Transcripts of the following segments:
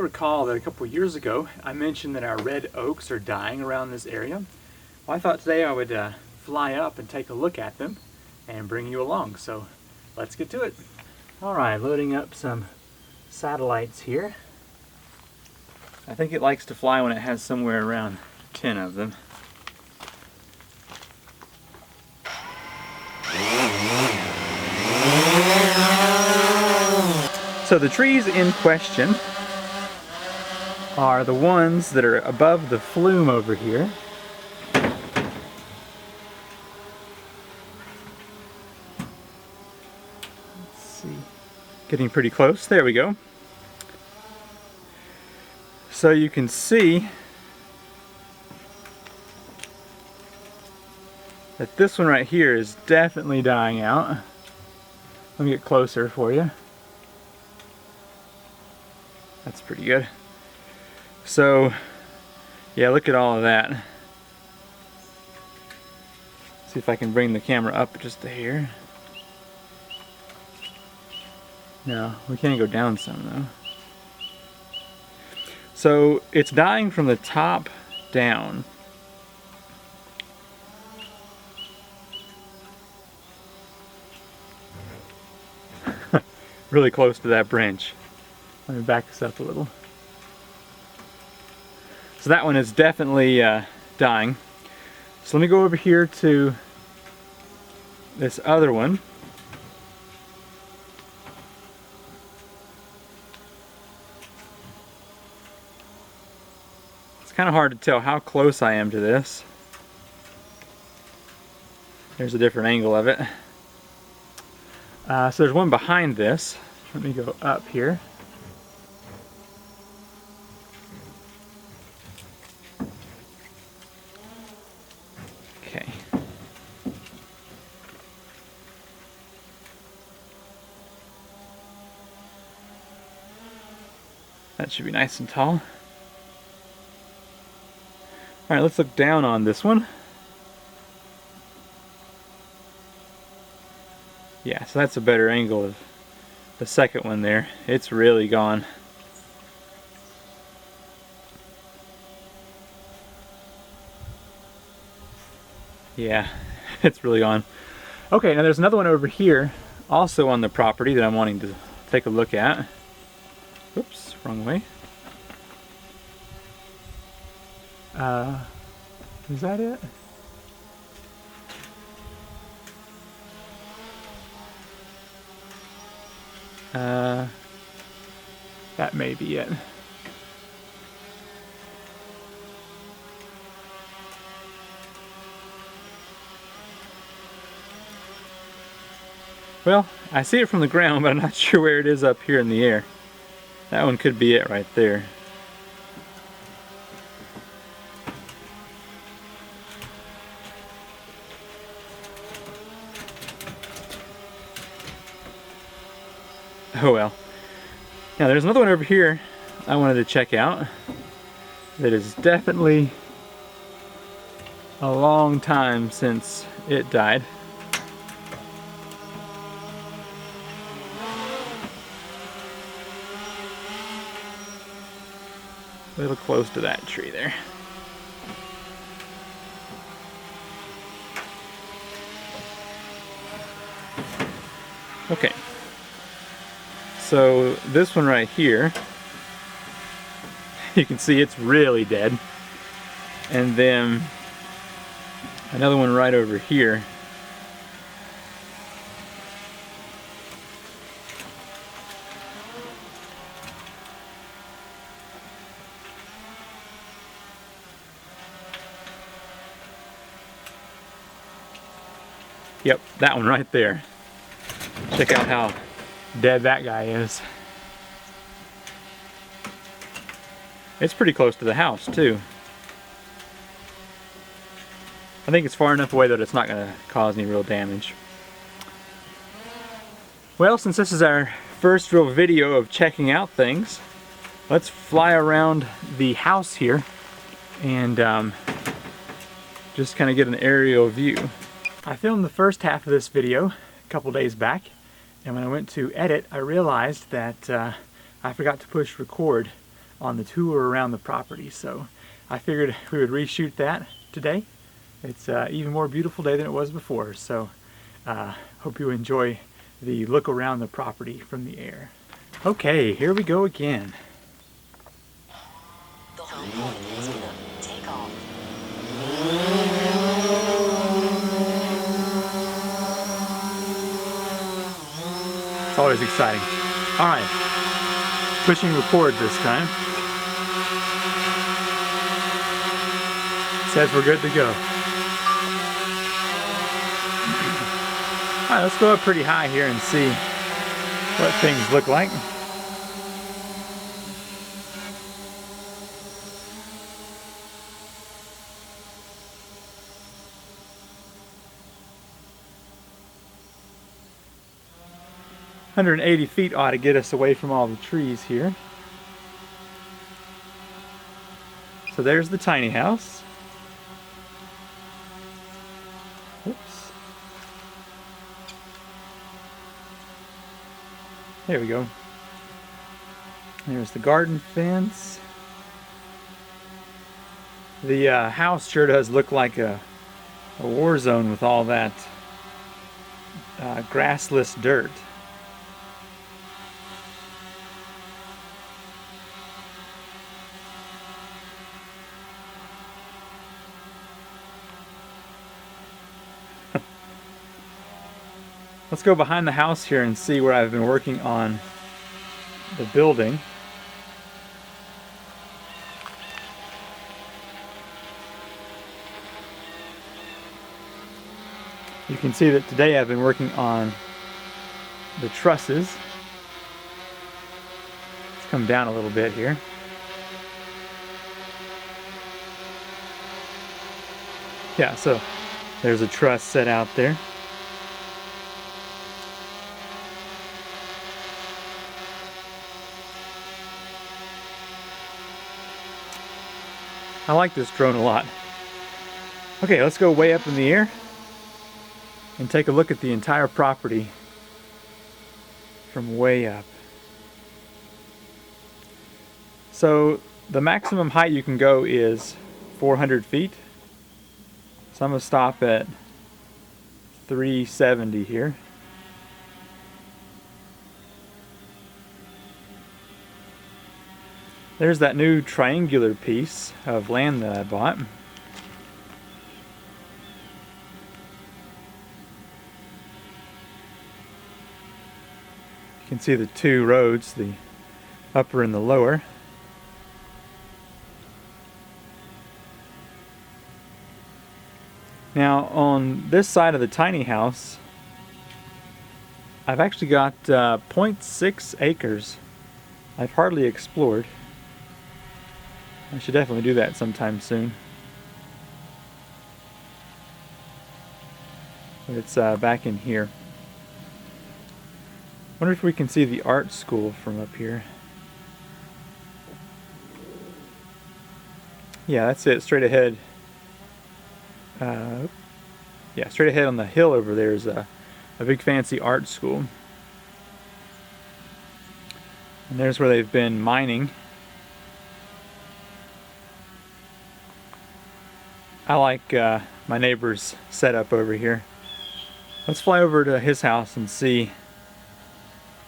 recall that a couple years ago I mentioned that our red oaks are dying around this area. Well, I thought today I would fly up and take a look at them and bring you along, so let's get to it. Alright, loading up some satellites here. I think it likes to fly when it has somewhere around 10 of them. So the trees in question are the ones that are above the flume over here. Let's see. Getting pretty close. There we go. So you can see that this one right here is definitely dying out. Let me get closer for you. That's pretty good. So, yeah, look at all of that. See if I can bring the camera up just to here. No, we can't go down some though. So it's dying from the top down. Really close to that branch. Let me back this up a little. So that one is definitely dying. So let me go over here to this other one. It's kind of hard to tell how close I am to this. There's a different angle of it. So there's one behind this. Let me go up here. Okay. That should be nice and tall. Alright, let's look down on this one. Yeah, so that's a better angle of the second one there. It's really gone. Yeah, it's really gone. Okay, now there's another one over here, also on the property, that I'm wanting to take a look at. Oops, wrong way. Is that it? That may be it. Well, I see it from the ground, but I'm not sure where it is up here in the air. That one could be it right there. Oh well. Now there's another one over here I wanted to check out that is definitely a long time since it died. A little close to that tree there. Okay. So this one right here, you can see it's really dead. And then another one right over here. Yep, that one right there. Check out how dead that guy is. It's pretty close to the house too. I think it's far enough away that it's not going to cause any real damage. Well, since this is our first real video of checking out things, let's fly around the house here and just kind of get an aerial view. I filmed the first half of this video a couple days back, and when I went to edit I realized that I forgot to push record on the tour around the property. So I figured we would reshoot that today. It's an even more beautiful day than it was before. So hope you enjoy the look around the property from the air. Okay, here we go again. The home point is gonna take off. It's always exciting. All right, pushing record this time. Says we're good to go. All right, let's go up pretty high here and see what things look like. "180 feet ought to get us away from all the trees here." So there's the tiny house. Oops. There we go. There's the garden fence. The house sure does look like a war zone with all that grassless dirt. Let's go behind the house here and see where I've been working on the building. You can see that today I've been working on the trusses. Let's come down a little bit here. Yeah, so there's a truss set out there. I like this drone a lot. Okay, let's go way up in the air and take a look at the entire property from way up. So the maximum height you can go is 400 feet. So I'm going to stop at 370 here. There's that new triangular piece of land that I bought. You can see the two roads, the upper and the lower. Now on this side of the tiny house, I've actually got 0.6 acres I've hardly explored. I should definitely do that sometime soon. But it's back in here. Wonder if we can see the art school from up here. Yeah, that's it, straight ahead. Yeah, straight ahead on the hill over there is a big fancy art school. And there's where they've been mining. I like my neighbor's setup over here. Let's fly over to his house and see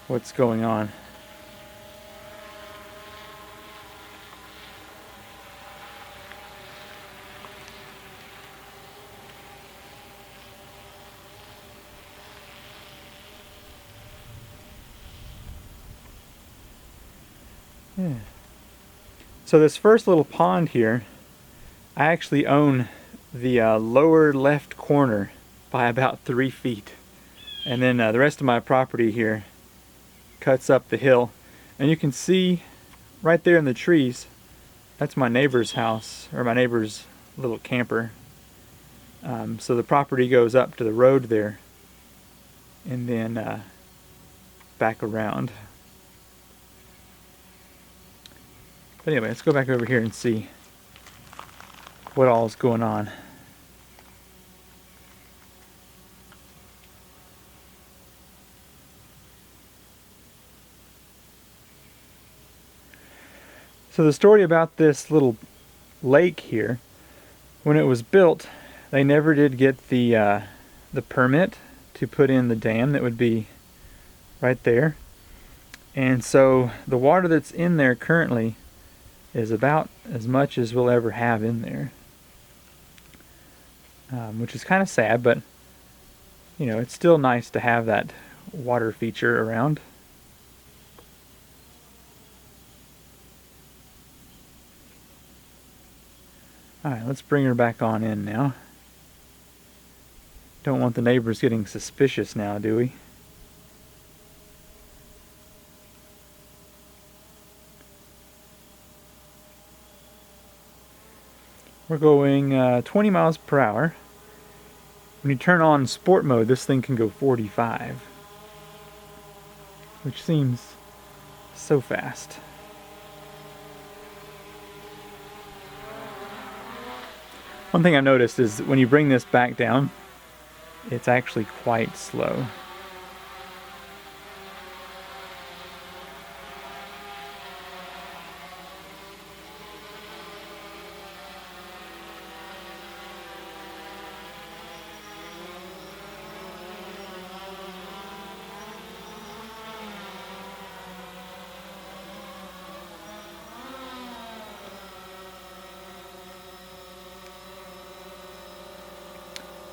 what's going on. Yeah. So this first little pond here, I actually own the lower left corner by about 3 feet. And then the rest of my property here cuts up the hill. And you can see right there in the trees, that's my neighbor's house, or my neighbor's little camper. So the property goes up to the road there and then back around. But anyway, let's go back over here and see what all is going on. So the story about this little lake here, when it was built, they never did get the permit to put in the dam that would be right there. And so the water that's in there currently is about as much as we'll ever have in there. Which is kind of sad, but you know, it's still nice to have that water feature around. Alright, let's bring her back on in now. Don't want the neighbors getting suspicious now, do we? We're going 20 miles per hour. When you turn on sport mode, this thing can go 45, which seems so fast. One thing I noticed is when you bring this back down, it's actually quite slow.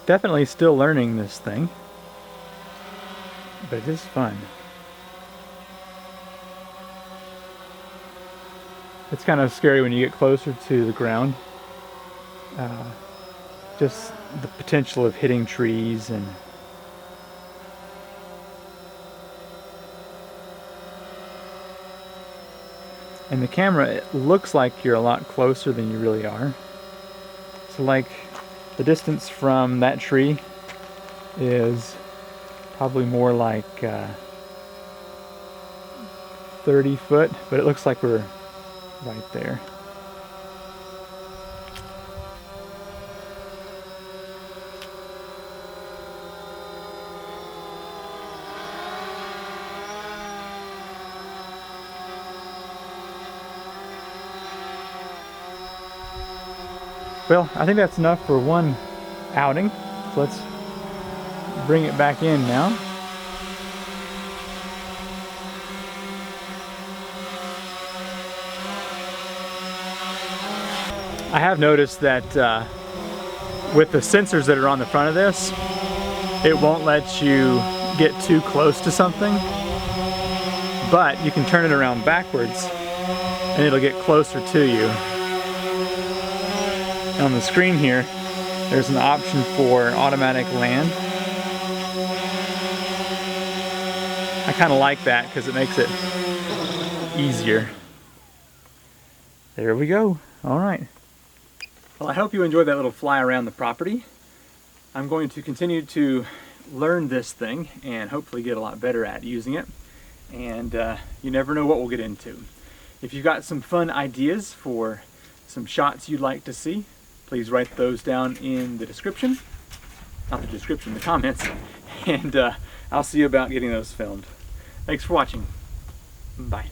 Definitely still learning this thing, but it is fun. It's kind of scary when you get closer to the ground. Just the potential of hitting trees and the camera, it looks like you're a lot closer than you really are. So like the distance from that tree is probably more like 30 foot, but it looks like we're right there. Well, I think that's enough for one outing. So let's bring it back in now. I have noticed that with the sensors that are on the front of this, it won't let you get too close to something, but you can turn it around backwards and it'll get closer to you. On the screen here, there's an option for automatic land. I kind of like that because it makes it easier. There we go. All right. Well, I hope you enjoyed that little fly around the property. I'm going to continue to learn this thing and hopefully get a lot better at using it. And you never know what we'll get into. If you've got some fun ideas for some shots you'd like to see, please write those down in the description. Not the description, the comments. And I'll see you about getting those filmed. Thanks for watching. Bye.